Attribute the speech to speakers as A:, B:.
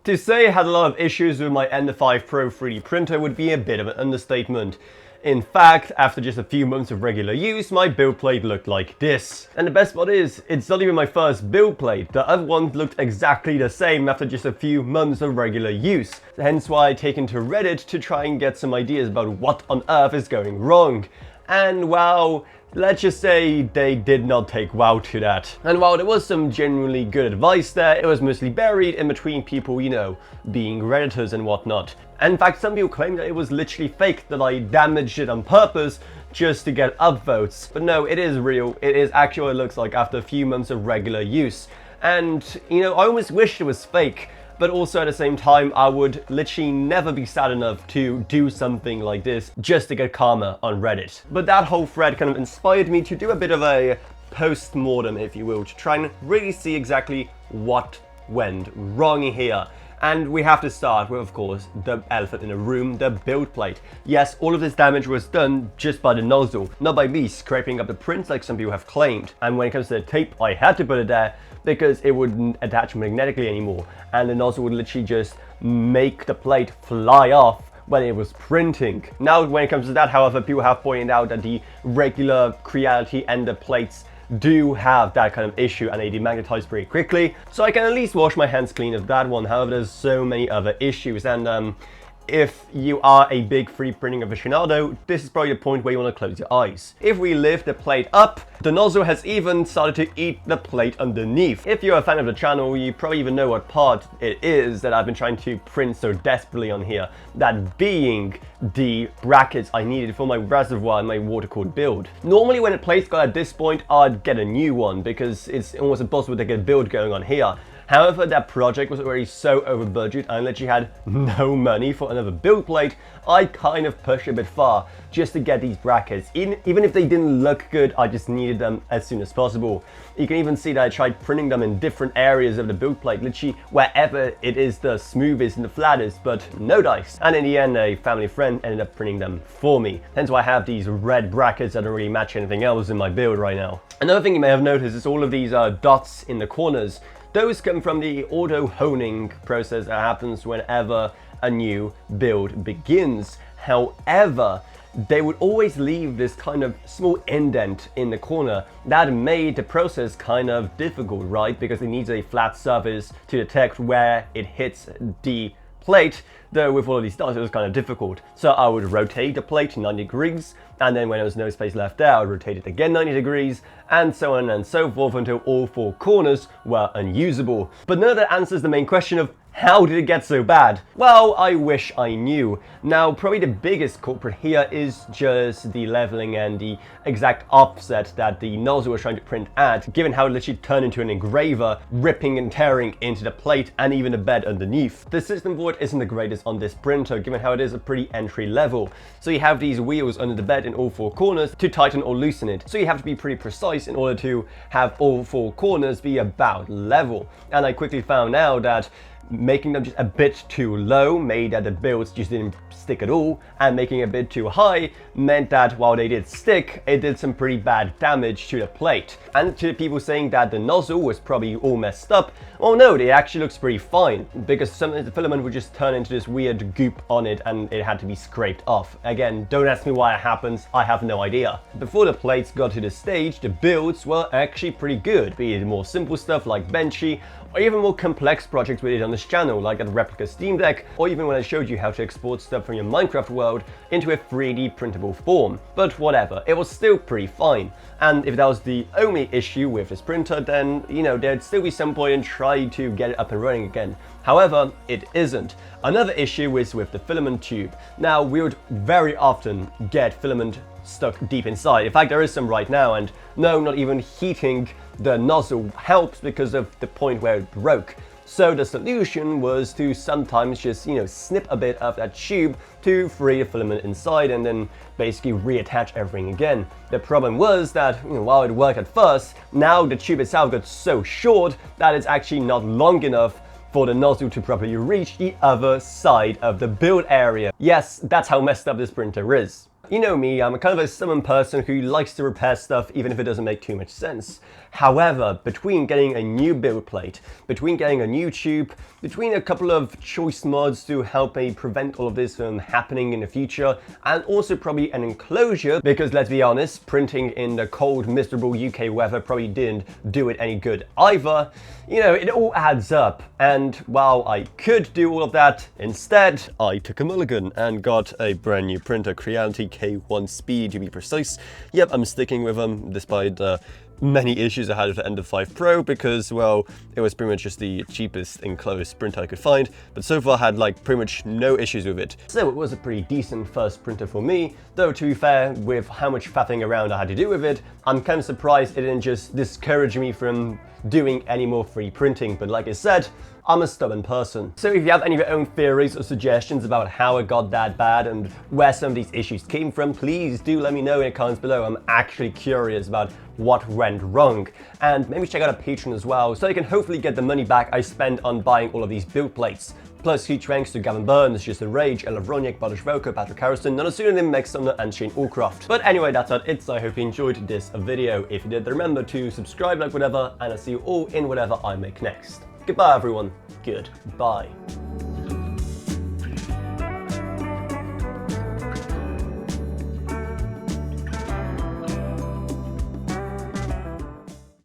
A: To say I had a lot of issues with my Ender 5 Pro 3D printer would be a bit of an understatement. In fact, after just a few months of regular use, my build plate looked like this. And the best part is, it's not even my first build plate. The other ones looked exactly the same after just a few months of regular use. Hence why I taken to Reddit to try and get some ideas about what on earth is going wrong. And wow, let's just say they did not take wow to that. And while there was some genuinely good advice there, it was mostly buried in between people, you know, being Redditors and whatnot. And in fact, some people claim that it was literally fake, that I damaged it on purpose just to get upvotes. But no, it is real. It is actually what it looks like after a few months of regular use. And, you know, I almost wished it was fake. But also at the same time, I would literally never be sad enough to do something like this just to get karma on Reddit. But that whole thread kind of inspired me to do a bit of a post-mortem, if you will, to try and really see exactly what went wrong here. And we have to start with, of course, the elephant in the room, the build plate. Yes, all of this damage was done just by the nozzle, not by me scraping up the print like some people have claimed. And when it comes to the tape, I had to put it there because it wouldn't attach magnetically anymore. And the nozzle would literally just make the plate fly off when it was printing. Now, when it comes to that, however, people have pointed out that the regular Creality Ender plates do have that kind of issue and they demagnetize pretty quickly, so I can at least wash my hands clean of that one. However, there's so many other issues, and if you are a big 3D printing aficionado, this is probably the point where you want to close your eyes. If we lift the plate up, the nozzle has even started to eat the plate underneath. If you're a fan of the channel, you probably even know what part it is that I've been trying to print so desperately on here. That being the brackets I needed for my reservoir and my water cooled build. Normally when a plate's got at this point, I'd get a new one because it's almost impossible to get a build going on here. However, that project was already so over budget, I literally had no money for another build plate. I kind of pushed a bit far just to get these brackets. Even if they didn't look good, I just needed them as soon as possible. You can even see that I tried printing them in different areas of the build plate, literally wherever it is the smoothest and the flattest, but no dice. And in the end, a family friend ended up printing them for me. Hence why I have these red brackets that don't really match anything else in my build right now. Another thing you may have noticed is all of these dots in the corners. Those come from the auto honing process that happens whenever a new build begins. However, they would always leave this kind of small indent in the corner that made the process kind of difficult, right? Because it needs a flat surface to detect where it hits the plate, though with all of these dots it was kind of difficult. So I would rotate the plate 90 degrees, and then when there was no space left there, I would rotate it again 90 degrees, and so on and so forth until all four corners were unusable. But none of that answers the main question of how did it get so bad? Well, I wish I knew. Now, probably the biggest culprit here is just the leveling and the exact offset that the nozzle was trying to print at, given how it literally turned into an engraver, ripping and tearing into the plate and even the bed underneath. The system board isn't the greatest on this printer, given how it is a pretty entry level. So you have these wheels under the bed in all four corners to tighten or loosen it. So you have to be pretty precise in order to have all four corners be about level. And I quickly found out that making them just a bit too low made that the builds just didn't stick at all, and making it a bit too high meant that while they did stick, it did some pretty bad damage to the plate. And to the people saying that the nozzle was probably all messed up, well no, it actually looks pretty fine, because some of the filament would just turn into this weird goop on it and it had to be scraped off. Again, don't ask me why it happens, I have no idea. Before the plates got to this stage, the builds were actually pretty good, be it more simple stuff like Benchy, or even more complex projects we did on this channel, like that replica Steam Deck, or even when I showed you how to export stuff from your Minecraft world into a 3D printable form. But whatever, it was still pretty fine. And if that was the only issue with this printer, then, you know, there'd still be some point in trying to get it up and running again. However, it isn't. Another issue is with the filament tube. Now, we would very often get filament stuck deep inside. In fact, there is some right now, and no, not even heating the nozzle helps because of the point where it broke. So the solution was to sometimes just, you know, snip a bit of that tube to free the filament inside and then basically reattach everything again. The problem was that, you know, while it worked at first, now the tube itself got so short that it's actually not long enough for the nozzle to properly reach the other side of the build area. Yes, that's how messed up this printer is. You know me, I'm a kind of a stubborn person who likes to repair stuff even if it doesn't make too much sense. However, between getting a new build plate, between getting a new tube, between a couple of choice mods to help me prevent all of this from happening in the future, and also probably an enclosure, because let's be honest, printing in the cold, miserable UK weather probably didn't do it any good either. You know, it all adds up, and while I could do all of that, instead, I took a mulligan and got a brand new printer, Creality K1 Speed to be precise. Yep, I'm sticking with them despite many issues I had with the Ender 5 Pro because, well, it was pretty much just the cheapest enclosed printer I could find, but so far had like pretty much no issues with it. So it was a pretty decent first printer for me, though to be fair, with how much faffing around I had to do with it, I'm kind of surprised it didn't just discourage me from doing any more 3D printing, but like I said, I'm a stubborn person. So if you have any of your own theories or suggestions about how it got that bad and where some of these issues came from, please do let me know in the comments below. I'm actually curious about what went wrong. And maybe check out a Patreon as well, so I can hopefully get the money back I spent on buying all of these build plates. Plus huge thanks to Gavin Burns, Just a Rage, Ella Vroniak, Bartosz Welko, Patrick Harrison, none pseudonym, Meg Sumner, and Shane Allcroft. But anyway, that's not it, so I hope you enjoyed this video. If you did, remember to subscribe, like whatever, and I'll see you all in whatever I make next. Goodbye everyone. Goodbye.